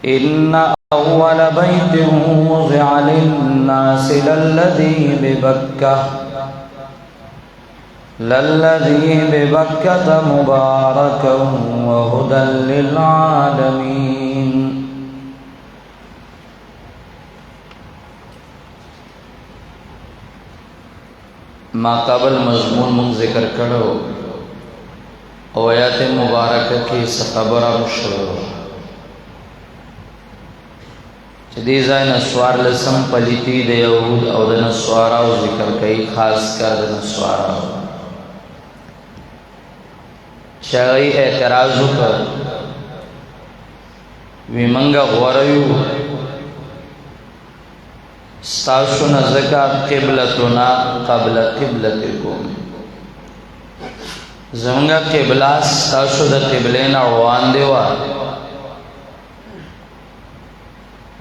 إن أول بيت وضع للناس للذي ببكة مباركا وهدى للعالمين. ما قبل مضمون من ذکر کړو او آیات مبارکه کې خبره مشروع چې دې ځای نه سوار لسم پلیتی د یهود او د نصاراو ذکر کوي، خاص کر د نصاراو شای اعتراض وکړ وی منګه غوړیو ستاسو نه زکات قبلتنا قبل قبلتکم، زمونږه قبله ستاسو د قبلې نه روان دی وا.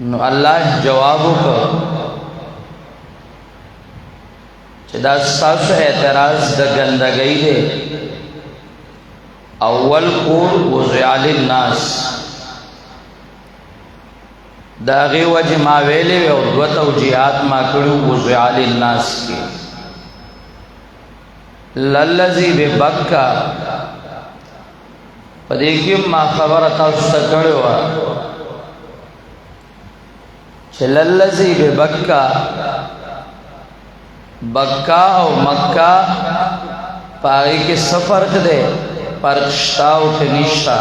نو الله جواب وکړ چې دا ستاسو اعتراض د ګندګۍ دی. اول کور وضع للناس دا غي وجه ما ویلې او دو توجیهات ما کړو وضع للناس کې للذي ببکا پدې کې ما خبره تاسو ته کړو چې للذي ببکا بکا او مکہ پای کې سفر کړي پرشتا او تنشتا.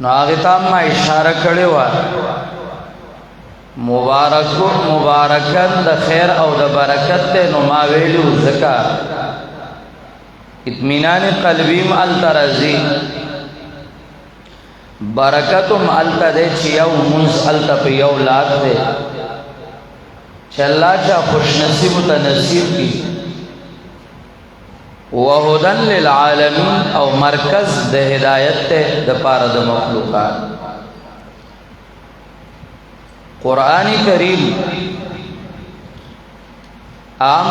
نو هغه ته ما اشاره کړې و مبارکن د خیر او د برکت ته. نو ما ویلو زکا اطمینان قلبیم الترزی برکتم التدی چې یو منز الت په یو لات ده چې الله چا خوش نصیب ته نصیب کی. وهدن للعالمین او مرکز د هدایت ته د پاره د مخلوقات. قرآن کریم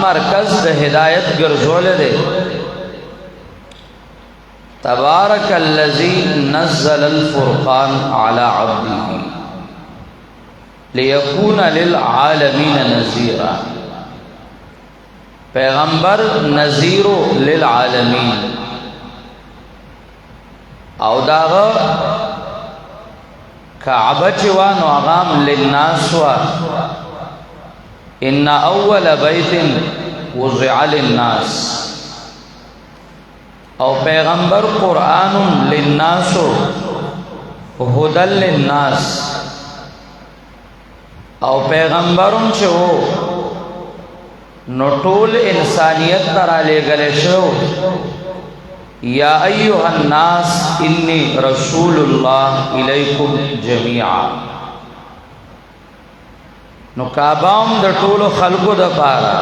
مرکز د هدایت ګرځول دی. تبارک الذی نزل الفرقان علی عبده لیکون للعالمین نذیرا. پیغمبر نذیر للعالمین او داغه کعبه چوانو اغام للناس وا. ان اول بیت وضع للناس او پیغمبر قرآن للناس هدى للناس او پیغمبرون چو نو ټول انسانیت ترا لګل شو. یا ایها الناس انی رسول الله الیکم جميعا. نو کعبام د ټولو خلقو د پاره،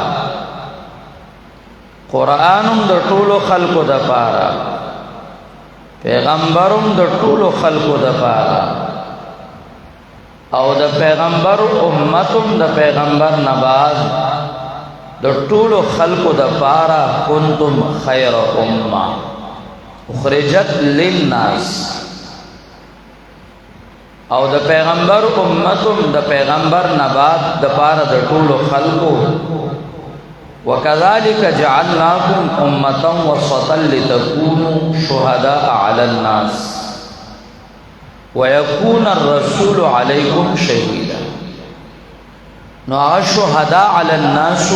قرآنم د ټولو خلقو د پاره، پیغمبرم د ټولو خلقو د پاره او د پیغمبر امتم د پیغمبر نباز د ټولو خلقو د پاره. کنتم خیر امه اخرجت للناس او د پیغمبر امتم د پیغمبر نبات د پاره د ټولو خلقو. وكذلك جعلناكم امه وسطا لتكونوا شهداء على الناس ويكون الرسول عليكم شهيدا. نو شهداء على الناس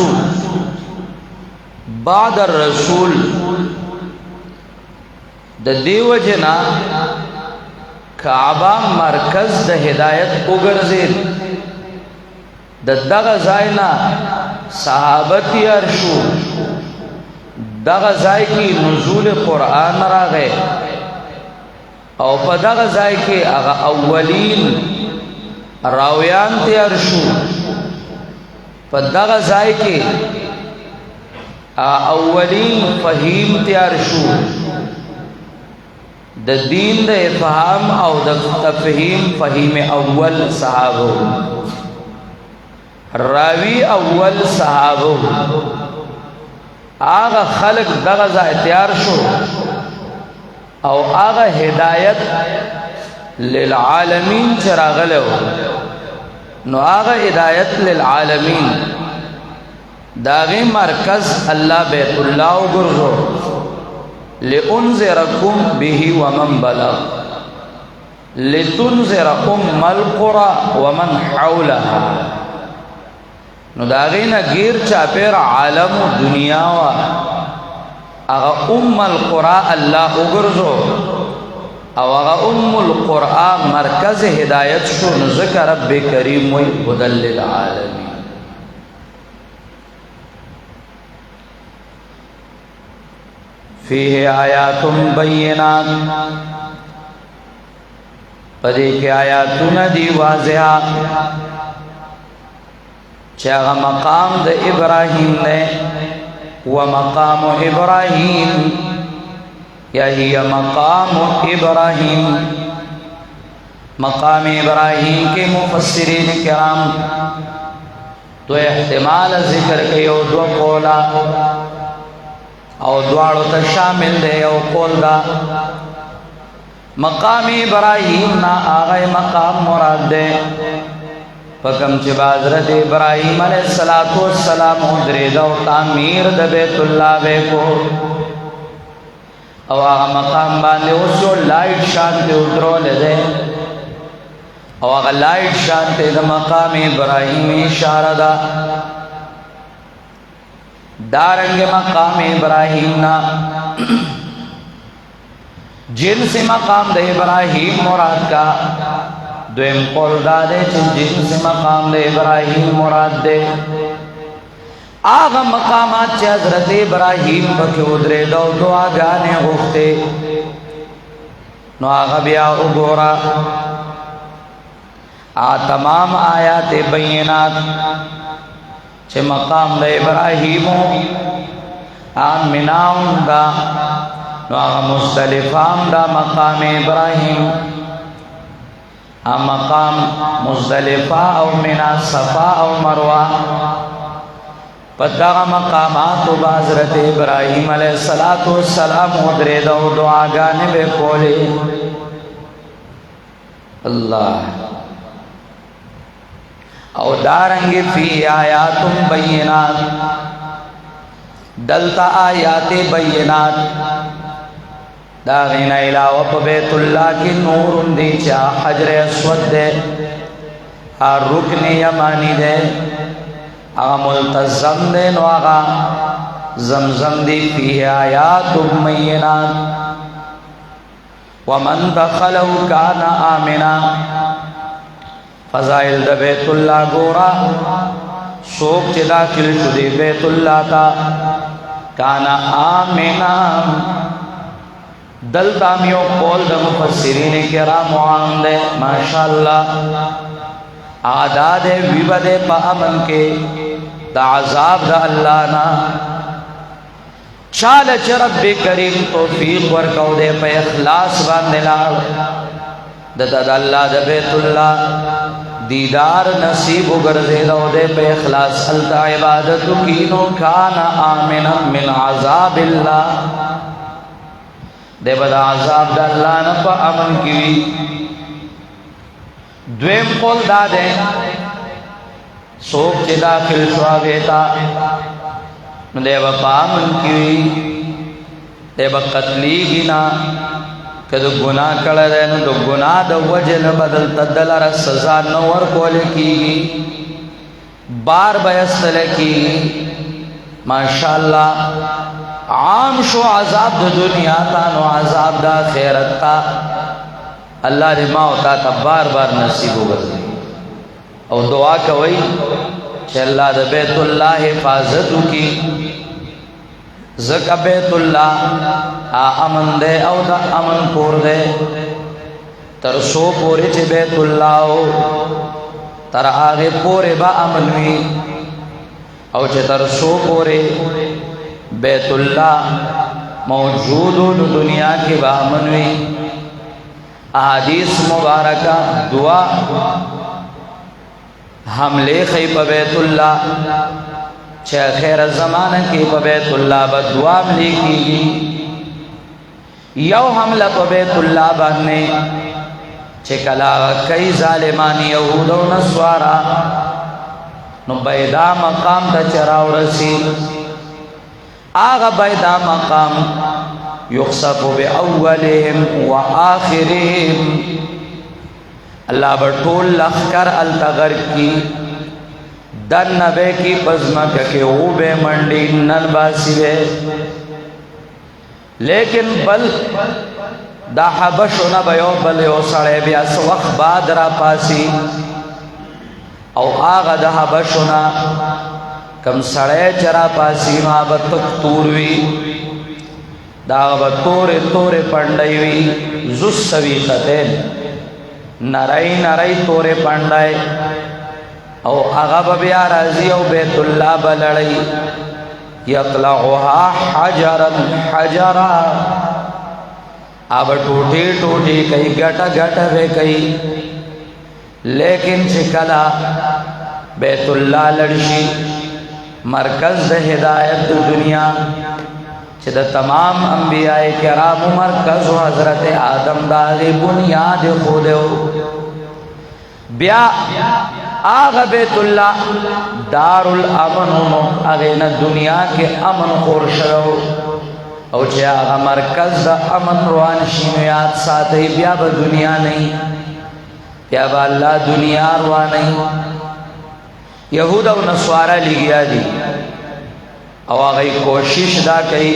بعد الرسول د دیو جنا کعبه مرکز د هدایت وګرځید. د دغه ځاینا صحابه تیار شو، دغه ځای کې نزول قرآن راغی او په دغه ځای کې هغه اولین راویان تیار شو. په دغه ځای کې اولین فهیم تیار شو د دین د افهام او د تفهیم. فهیم اول صحابه، راوی اول صحابه، آغا خلق دغه ځای تیار شو او آغا هدایت लिलआलमीन चरागलो नो आगा हिदायत लिलआलमीन दागे मरकज अल्लाह बैतुल्लाह गुरजो लिउनज़िरकुम बिही वमन बलग लितुनज़िर उम्मल क़ुरा वमन हौलहा नो दागे न गिर चापेर आलम दुनिया वा आगा उम्मल क़ुरा अल्लाह गुरजो अवगा उम्मुल क़ुरा मरकज हिदायत शो ज़िक्र रब्ब करीम व हुदल लिल आलमीन। फ़ीहि आयातुम बय्यिनात पदे के आयातुन दी वाज़िहा चागा मकाम द इब्राहीम ने व मकाम इब्राहीम यही मकाम इब्राहीम मकाम इब्राहीम के मुफस्सिरीन किराम तो एहतिमाल ज़िक्र के यो दो कौला और द्वाड़ो त शामिल दे यो कौल दा मकाम इब्राहीम ना आगे मकाम मुराद दे पकम च बाज़रत इब्राहीम अलैहिस्सलातु वस्सलाम उदरे दो तामीर द बैतुल्लाह बे को अवागा मकाम बांधे उसो लाइट शांति उतरो ले दे अवागा लाइट शांति द मकाम इब्राहीम इशारा दा दारंगे मकाम इब्राहीम ना जिनसे मकाम दे इब्राहीम मुराद का द्वेम कौल दादे जिनसे मकाम दे इब्राहीम मुराद दे आगा मकामात चे हज़रत इब्राहीम पके उदरे दो दुआ गाने गुफ्ते नो आगा बिया उगोरा आ तमाम आयात बय्यिनात चे मकाम दे इब्राहीमो आमिनाउं दा नो आगा मुज़दलिफ़ाम दा मकाम इब्राहीम आ मकाम मुज़दलिफ़ा और मिना सफ़ा और मरवा पद्दा मकामात बाज़रत इब्राहीम अलैहिस्सलातु वस्सलाम उदरे दो दुआ गाने बे कोले अल्लाह और दारंगे फ़ी आयातुम बय्यिनात दलता आयात बय्यिनात दागिना इलावा प बैतुल्लाह की नूर दी चा हजर अस्वद दे आ रुकन यमानी दे आगा मुल्तज़म दे नो आगा ज़मज़म दी फ़ीहि आयातुम बय्यिनात वमन दख़लहु काना आमिना फ़ज़ाइल द बैतुल्लाह गोरा सोक चे दाखिल शुदे बैतुल्लाह ता काना आमिना दल दामियों कौल द मुफस्सिरीन किराम आमदे माशाअल्लाह आदाद विबदे पामन के दाज़ाब दा अल्लाह ना चाल च रब्बे करीम तौफीक वर्कौ दे पे इखलास बांधे लाल ददा अल्लाह द बैतुल्लाह दीदार नसीब गर्दे दो दे पे इखलास अल्ता इबादत कीनो खाना आमिना मिन अज़ाबिल्लाह दे बदा अज़ाब द अल्लाह न पा अमन की द्वेम कौल दादे सोक चे दाखिल शुआवेता देव पामन की देव कतली गिना कदो गुनाह कड़ दे न दो गुनाह द वजह बदल तदलर सजा नवर कोले की बार बयस्तले की माशाअल्लाह आम शो अज़ाब द दुनिया ता नो अज़ाब द आखिरत ता अल्लाह रे होता था बार बार नसीब होगा और दुआ कवई अल्लाह द बैतुल्लाह हिफाजत की ज़का बैतुल्लाह आ अमन दे और द अमन पोर दे तरसो पोरे चे बैतुल्लाह हो तर आगे पोरे बा अमन हुई और चे तरसो पोरे बैतुल्लाह मौजूद हो दुनिया के बा अमन हुई अहादीस मुबारका दुआ हमले खई प बैतुल्लाह छे खैर ज़माना की प बैतुल्लाह बदुआ मिली की यो हमला प बैतुल्लाह बने چې کلا کئی ظالمان یهود و نسوارا نو بیدا مقام تا چراو رسی آغا بیدا مقام یخصف بی اولهم و آخرهم اللہ بطول لخکر التغر کی دن نبے کی پزمک کے اوبے منڈی نن باسی بے لیکن بل دا حبشو نبیو بل یو سڑے بیا سوخ بعد را پاسی او آغا دا حبشو نا کم سڑے چرا پاسی ما بتک توروی دا آغا تور پندیوی زس سوی قتل نرائی نرائی تور پندائی او آغا بیا رازی او بیت اللہ بلڑی یطلعوها حجرا حجرا اب ٹوٹی ٹوٹی کئی گٹا گٹا بے کئی لیکن چکلا بیت اللہ لڑشی مرکز دا ہدایت دا دنیا چھ دا تمام انبیاء کرام مرکز و حضرت آدم دا دی بنیاد خود ہو بیا آغا بیت اللہ دار الامن اغین دنیا کے امن خورشو او چھے آغا مرکز دا امن روان شینو یاد ساتھ بیا با دنیا نہیں بیا با اللہ دنیا روان نہیں یہود و نسوارا لگیا دی او آغای کوشش دا کئی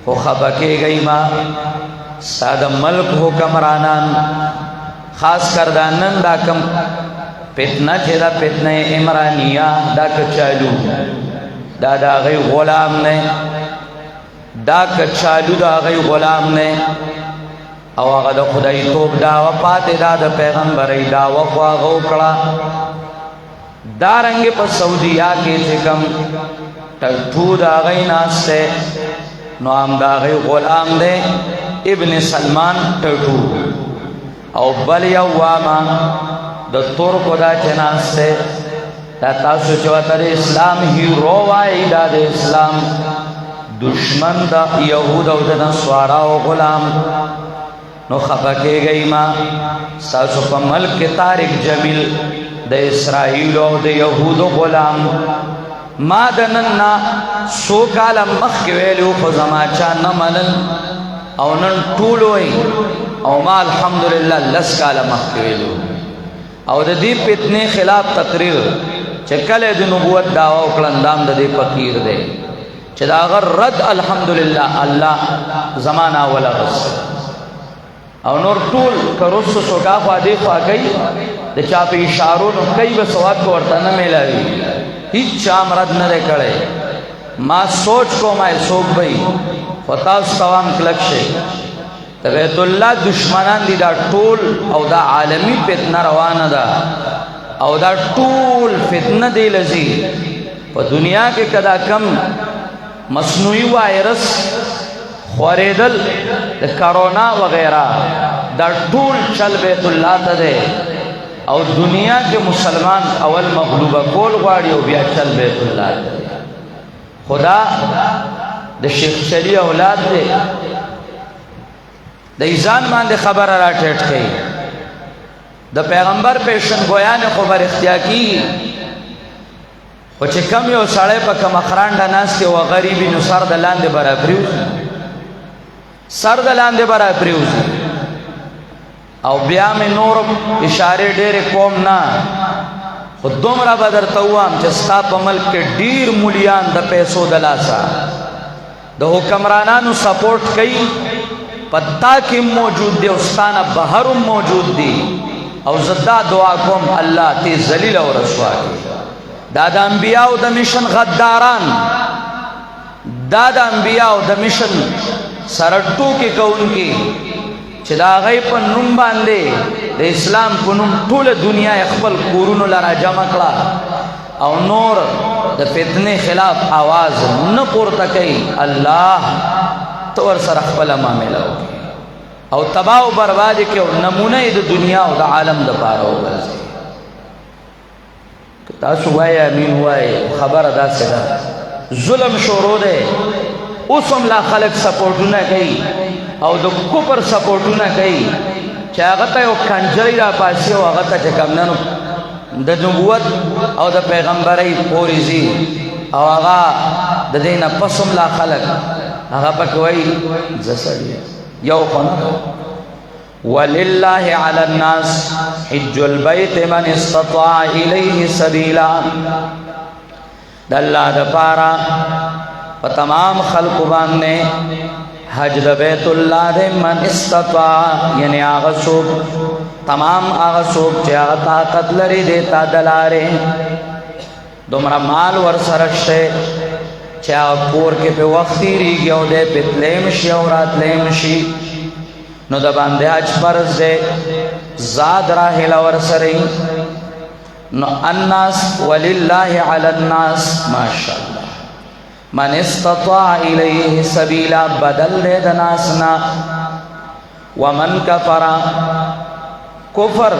خو خبکے گئی ما سادہ ملک حکمرانان خاص کردانن دا کم فتنہ چھے دا فتنہ عمرانیہ دا کچالو دا دا غی غلام نے دا کچالو دا غی غلام نے او آغا دا خدای توب داوا پاتے دا دا پیغمبری داوا خواہ غوکڑا دا رنگ پا سعودیہ کے چکم ٹکٹو دا غی ناستے نو آم دا غی غلام دے ابن سلمان ٹکٹو او بل یواما دا ترکو دا چناستے دا تاسو چواتر اسلام ہیرو وائی دا دا اسلام دشمن دا یہود او دا نسوارا و غلام نو خفکے گئی ما تاسو پا ملک تارک جمیل دا اسرائیل او دا یہود و غلام ما دننا سو کالا مخ ویلیو خو زماچا نمنن او نن طولوئی او ما الحمدللہ لس کالا مخ ویلیو او دا دی پتنے خلاف تقریر چکل دی نبوت دعوی اکلندام دا دی فقیر دے چه دا اگر رد الحمدللہ اللہ زمانہ ولا غص او نور طول کرس سوکا خوا دی خوا کئی دا چاپ اشارو نو کئی بسواد کو ورطا نمیلاوی ہیچ چام رد نہ دے کڑے ما سوچ کو مائے سوک بھئی فتاس توام کلکشے بیت اللہ دشمنان دی دا طول او دا عالمی فتنہ روانہ دا او دا طول فتنہ دی لزی پا دنیا کے کدا کم مصنوعی وائرس خوریدل دا کرونا وغیرہ دا طول چل بیت اللہ تا دے او دنیا کے مسلمان اول مغلوبہ کول غاڑی او بیا چل بیت اللہ تا دے خدا دا شیخ چلی اولاد دے دا ایزان مان دے خبر را ٹیٹ کئی دا پیغمبر پیشن گویان خبر اختیار کی و چه کم یو ساڑے پا کم اخران دا ناس کے و غریبی نو سر دا لاندے برا پریوزی سر دا لاندے برا پریوزی او بیا میں نور اشارے دیر قوم نا خود دومرا بدر توام چستا پا ملک کے دیر مولیان دا پیسو دلاسا دا حکمرانانو سپورٹ کئی پتا کم موجود دے استانا بہرم موجود دی او زدہ دعا کم اللہ تی ذلیل و رسوا کی دادا انبیاء دا مشن غداران دادا انبیاء دا مشن سرٹو کی کون کی چھ دا غی پا نم باندے دا اسلام پا نم طول دنیا اخبر کورونو لرا جمع کلا او نور دا فتنے خلاف آواز نپورتا کئی اللہ تو ور سر اخبر معاملہ ہوگی او تباہ و بربادی کے نمونہ دا دنیا و دا عالم دا پارا ہو گرزی تاسو وائے امین ہوئے خبر ادا سے دا ظلم شروع دے اسم لا خلق سپورٹو نہ کئی او دا کپر سپورٹو نہ کئی چې هغه ته یو کنجرۍ را پاسي او هغه ته چې کمنو د نبوت او د پیغمبرۍ پورې ځي او هغه د دې نه پس هم لا خلک هغه پکې وایي زه سړی یو خو نه ولله علی الناس حج البیت من استطاع الیه سبیلا د الله دپاره په تمام خلقو باندې حج د بیت الله دې من استطاع یعنی هغه څوک تمام هغه څوک چې هغه طاقت لري دې تا د لارې دومره مال ورسره شته چې هغه کور کې په وخت تېرېږي او دی په تلیم شي او راتلیم شي نو د باندې حج فرض دی زاد راهله ورسره نو الناس ولله علی الناس ماشاءالله من استطاع الیه سبیلا بدل دے د ناسنا ومن کفر کفر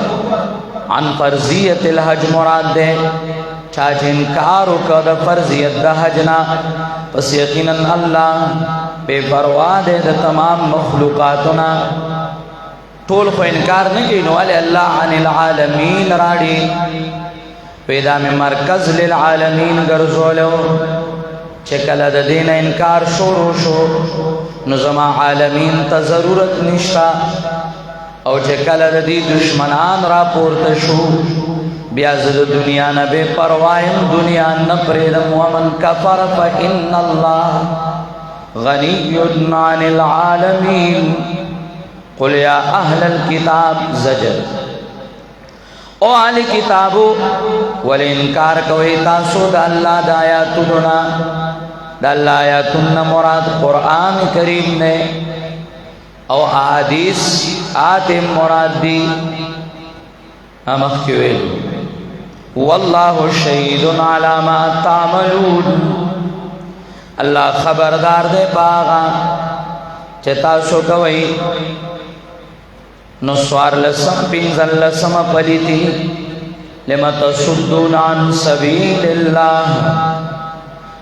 عن فرضیت الحج مراد دے چاچ انکار وکړ د فرضیت د حجنا پس یقینا الله بے پروا دے د تمام مخلوقاتنا ټول خو انکار نه کوي نو الله عن العالمین راړي پیدا میں مرکز للعالمین ګرځولو چې کله د دین انکار شروع شو نو زما عالمین ته ضرورت نشتا او چې کله د دې دشمنان را پورته شو بیا زه د دنیا نه بے پروایم دنیا نه پرېږدم ومن کفر فإن الله غنی عن العالمین قل یا اهل الكتاب زجر او اهل کتابو ول انکار کوي تاسو د الله د آیاتونو نه د الله آیاتونو مراد قرآن کریم نه او احادیث آتم مراد دی امخ ویل والله شهید علی ما تعملون الله خبردار دے پاغا چې تاسو کوي نو سوار لسم پینزل لسم پلیتی لما تصدون عن سبیل اللہ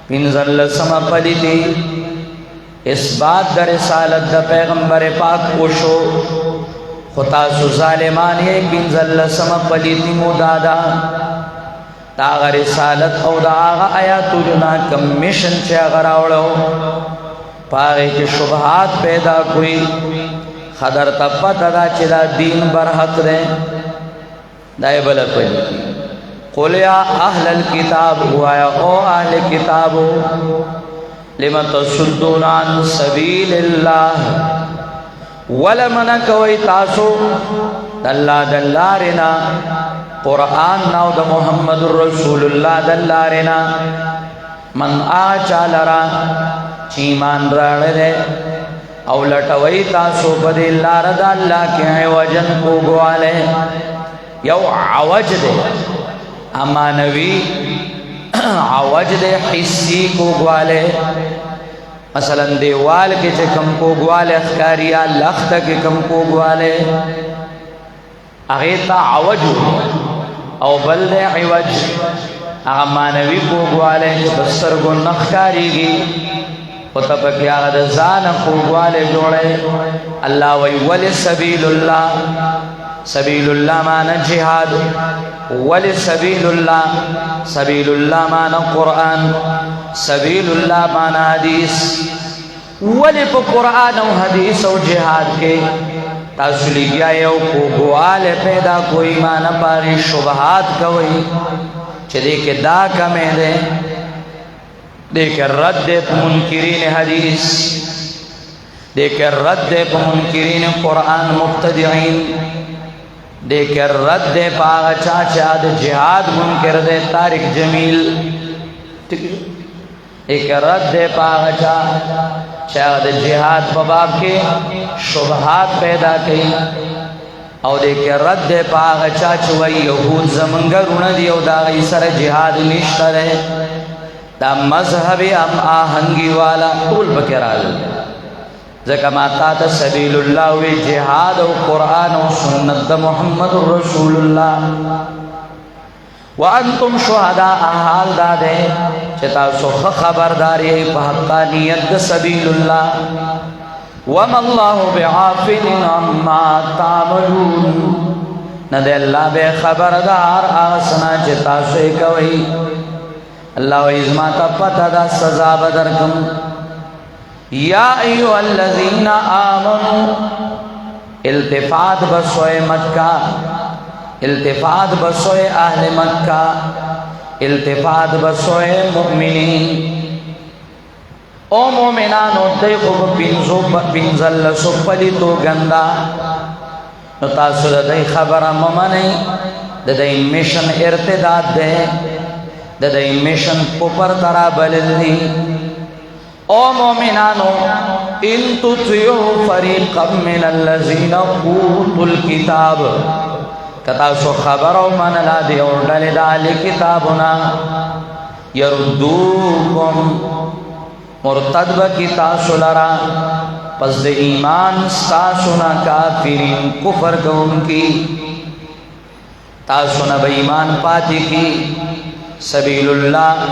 پینزل لسم پلیتی اس بات در رسالت دا پیغمبر پاک پوشو خطاسو ظالمانی پینزل لسم پلیتی مدادا داغا رسالت او داغا آیاتو جنا کمیشن چه غراوڑو پاگے کے شبہات پیدا کوئی خدر تپت دا چی دا دین برحق دے دائی بلا پہلی قل یا اہل الكتاب ہوا او اہل کتابو لما تصدون عن سبیل اللہ ولمن کوئی تاسو دلہ دلارنا قرآن ناو دا محمد رسول اللہ دلارنا من آچا لرا چیمان راڑ دے او لټوي تاسو په دې لار د الله کې عوجن کوګواله یو عوج دې امانوي عوج دې حسي کوګواله مثلا دیوال کې چې کم کوګواله ښکاریا لخت کې کم کوګواله هغه ته عوج او بل دې عوج امانوي کوګواله چې بسر ګو نخکاریږي خطا پکی آغا دا زان خوبوالے جوڑے اللہ وی ولی سبیل اللہ مانا جہاد ولی سبیل اللہ مانا قرآن سبیل اللہ مانا حدیث ولی پا قرآن و حدیث و جہاد کے تاسولی گیا یو خوبوالے پیدا کوئی مانا پاری شبہات کوئی چلے کے دا کمیں دے دیکھ رد منکرین حدیث دیکھ رد منکرین قرآن مبتدعین دیکھ رد پاغا چاچا دے جہاد منکر دے تارک جمیل دیکھ رد پاغا چاچا دے جہاد بباب کے شبہات پیدا کی او دیکھ رد پاغا چاچا وی یہود زمنگر اندی او دا غیسر جہاد نشتر ہے دا مذہب ام آہنگی والا طول بکرال ذکر ماتا تا سبیل اللہ وی جہاد و قرآن و سنت دا محمد رسول اللہ وانتم شہداء حال دادے چتا سخ خبرداری پا حقانیت دا سبیل اللہ وما الله بعافل عما تعملون ندے اللہ بے خبردار آسنا چتا سے کوئی اللہ ویزما تا پتا دا سزا بدرکم یا ایوہ الذین آمنوا التفات بسوئے مکہ التفات بسوئے اہل مکہ التفات بسوئے مؤمنین او مومنانو دیکھو پینزل سپلی تو گندا نو تاسو دا دی خبر ممنی دا دی میشن ارتداد دے دا دی میشن پوپر ترا بلدی او مومنانو ان تطیعو فریقا من اللذین اوتوا الکتاب کتاسو خبرو من لا دی اور ڈلی دالی کتابنا یردوکم مرتد بکی تاسو لرا پس دے ایمان ستاسونا کافرین کفر کون کی تاسونا با ایمان پاتی کی سبیل اللہ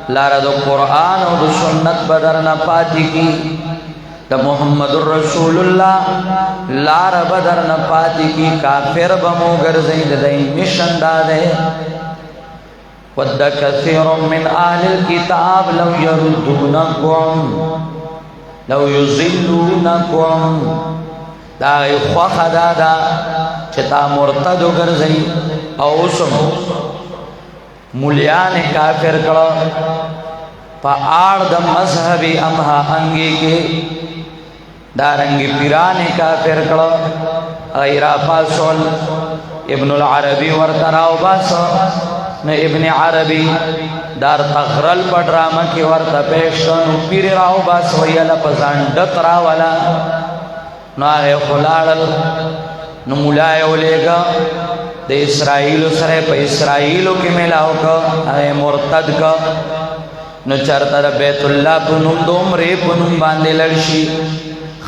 لارا دو قرآن و دو سنت بدرنا پاتی کی دا محمد الرسول اللہ لارا بدرنا پاتی کی کافر بمو گرزید دین مشن دادے وَدَّ كَثِيرٌ مِّنْ أَهْلِ الْكِتَابِ لَوْ يَرُدُّونَكُمْ لَوْ يُضِلُّونَكُمْ دا خوخ دادا چتا مرتدو گرزئی اوسم مولیان کافر کرو پا آرد مذہبی امہا انگی کے دارنگی پیران کافر کرو غیرہ پاسول ابن العربی ورطراو باسو نو ابن عربی دار تغرل پا ڈراما کی ورطا پیشتنو پیر راو باس ویالا پا زندت راولا نو آغی خلالل نو ملائیو لے گا دے اسرائیلو سرے پا اسرائیلو کی ملاو کا آغی مرتد کا نو چرتا دا بیت اللہ پنم دوم ری پنم باندے لڑشی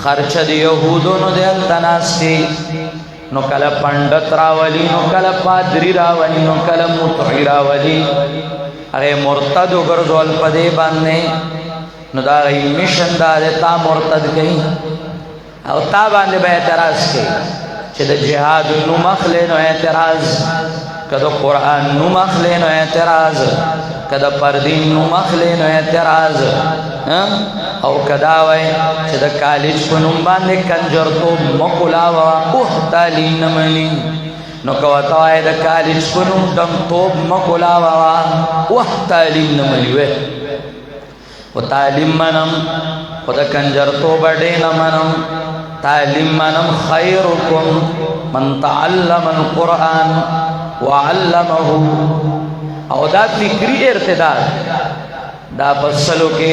خرچ دی یہودو نو دے التناستی نو کلا پندت راولی نو کلا پادری راولی نو کلا مطعی راولی اگه مرتد گرزول پدے باندے نو دا غی مشن دا دے تا مرتد گئی او تا باندے با اعتراض کی چه دا جہاد نو مخلے نو اعتراض کدو قرآن نو مخلے نو اعتراض کدا پردین نو مخلے نو اعتراض او کداوی چه دا کالج کنم باندے کنجر تو مقلاوا اوہ تعلیم نمانی نو کواتاوی دا کالج کنم دم توب مقلاوا اوہ تعلیم نمانی وے و تعلیم منم و دا کنجر تو بڑے نمانم تعلیم منم خیرکم من تعلم القرآن وعلمه او دا فکری ارتداد دا بسلو کے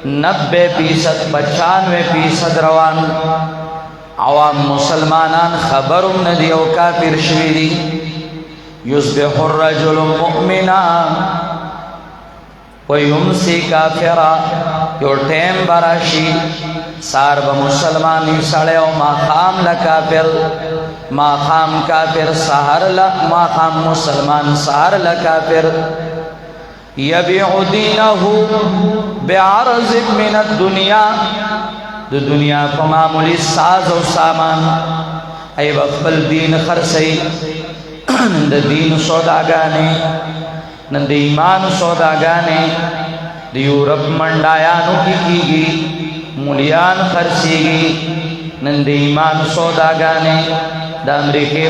90% 95% روان عوام مسلمانان خبرم ندی او کافر شویدی یصبح الرجل مؤمنا ویمسی کافرا یو ٹیم براشی سار بمسلمانی سڑے و ما خام لکافر ما خام کافر سہر ما خام مسلمان سہر لکافر یبیع دینہو بعرض من الدنیا دو دنیا کو معمولی ساز و سامان ای بقبل دین خرسی نند دین سوداگانے نند ایمان سوداگانے دی یورپ منڈایانو کی گی مولیان خرسی گی نند ایمان سوداگانے دا امریکی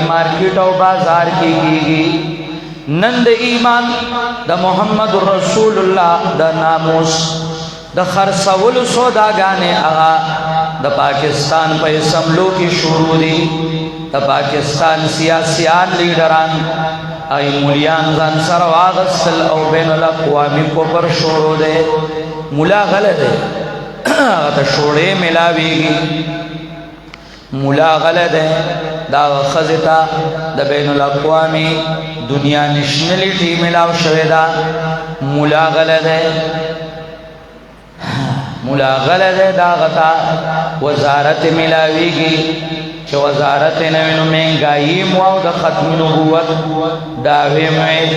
مارکیٹ و بازار کی گی نند ایمان دا محمد رسول اللہ دا ناموس دا خرسول سوداگانے آغا دا پاکستان پہ اسمبلو کی شروع دی دا پاکستان سیاسیان لیڈران آئی مولیان زن سر واغسل او بین الاقوامی کو پر شروع دے مولا غلط ہے تا شوڑے ملاویگی مولا غلط ہے دا خزتا دا بین الاقوامی دنیا نشنلیٹی ملاو شویدہ مولا غلط ہے مولا غلط ہے دا غتا وزارت ملاویگی چه وزارت نوینو مہنگائی مواو دا ختم نبوت داوی معید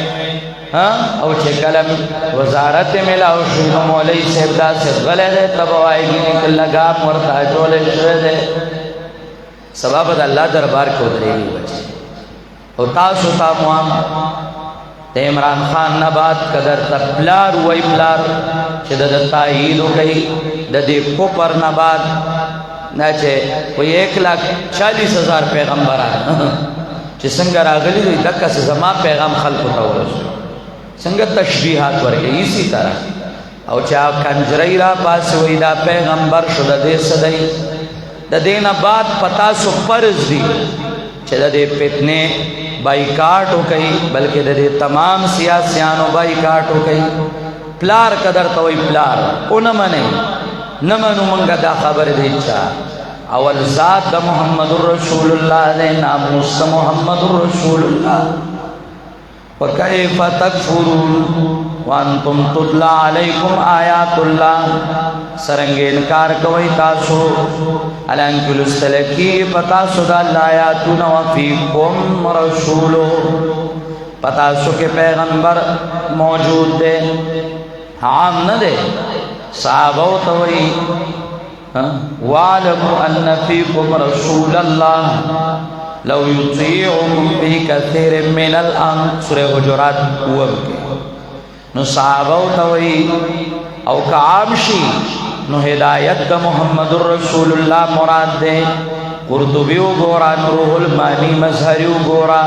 हाँ और चे कलम वजारत मिलाओ शुरू मौलई सेबदा से गले दे तब आएगी निकल लगा मरता जोले शुरू दे सबब अल्लाह दरबार को उतरेगी बच्चे और तासुता मुआम इमरान खान नबाद कदर तप्लार वही प्लार शिदत ताईद हो गई ददे को पर नबाद नाचे कोई 1,40,000 पैगम्बर संगर आगली हुई दक्का से जमा पैगाम खल्क होता हो संगत तशबीहात वर्गे इसी तरह और चा कंजरईरा पास हुई दा पैगम्बर शुदा दे सदई ददेना बाद पता सो फर्ज दी चला दे पितने बाइकाट हो गई बल्कि दे तमाम सियासियानो बाइकाट हो गई प्लार कदर तो वही प्लार ओ न मने न मनु मंगा दा खबर दे चा अवल ज़ात द मुहम्मदुर रसूलुल्लाह ने नामुस मुहम्मदुर रसूलुल्लाह व कैफ तकफुरून व अंतुम तुतला अलैकुम आयातुल्लाह सरंगे इनकार कोई तासो अलंकुलुस्तले की पता सुदा लायातुन व फीकुम रसूलो पता सो के पैगंबर मौजूद दे हम न दे साहबो तो वही वालमु अन्न फीकुम रसूलल्लाह लौ युतीउकुम फी कसीरिन मिनल अम्र सूरह हुजुरात हुआ के नो सहाबा तवई औ कामशी नो हिदायत द मुहम्मदुर रसूलुल्लाह मुराद दे कुर्तुबी गोरा नूरुल मानी मजहरी गोरा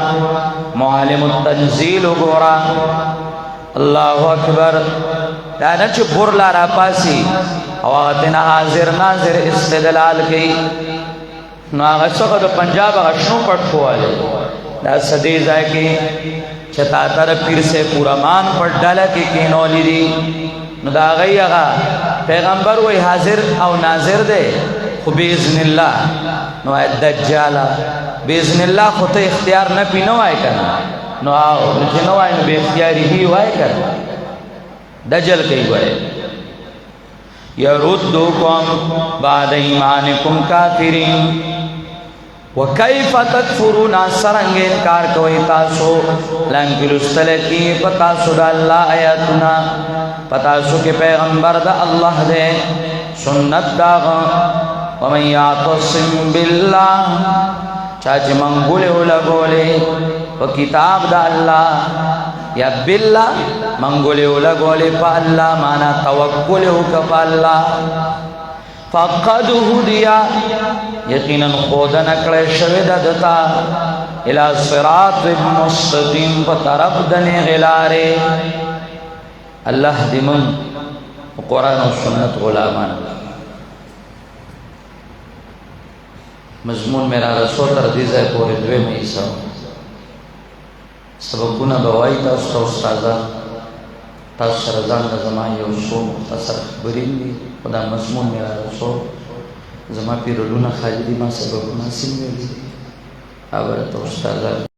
मुआलिमुत तंजील गोरा अल्लाहु अकबर दानच बुरला रापासी अवातना हाजिर नाजिर इस्तिदलाल की नागसो पंजाब अशनो पटको वाले दा सदी जाए की छता तर पीर से पूरा मान पट डाला की किनौली दी दा गई आगा पैगंबर वही हाजिर और नाजिर दे बेइज़्निल्लाह नो दज्जाला बेइज़्निल्लाह खुद इख्तियार न पीनो आए करना नो आओ जिनो आए न बेइख्तियारी ही वाए करना दजल कई बड़े यरुद्दुकुम बाद ईमानिकुम काफिरीन व कैफ तकफुरून सरंगे इनकार कोई तासो लंकिलुस्तले की पता सुदा अल्लाह आयतुना पता सु के पैगंबर दा अल्लाह दे सुन्नत दा व मन यातसिम बिल्लाह चाचे मंगुले उला बोले व किताब दा अल्लाह या बिल्ला मंगोले उला गोले पा अल्लाह माना तवक्कुल हो का अल्लाह फ़क़द हुदिया यकीनन खुदा नकले शवेद दता इला सिरात मुस्तकीम प तरफ दने गिलारे अल्लाह दिमन कुरान और सुन्नत गुलामान मजमून मेरा रसो तरदीज़ है पूरे दुए में ईसा सबकुना बवाई तास्ता उस्तादा तासरजान ज़माई और शो मुख्तसर खबरीनी खुदा मजमून मेरा रसो ज़मा पी रुलूना खालिदी मां सबकुना सिंह में भी आवर तो उस्तादा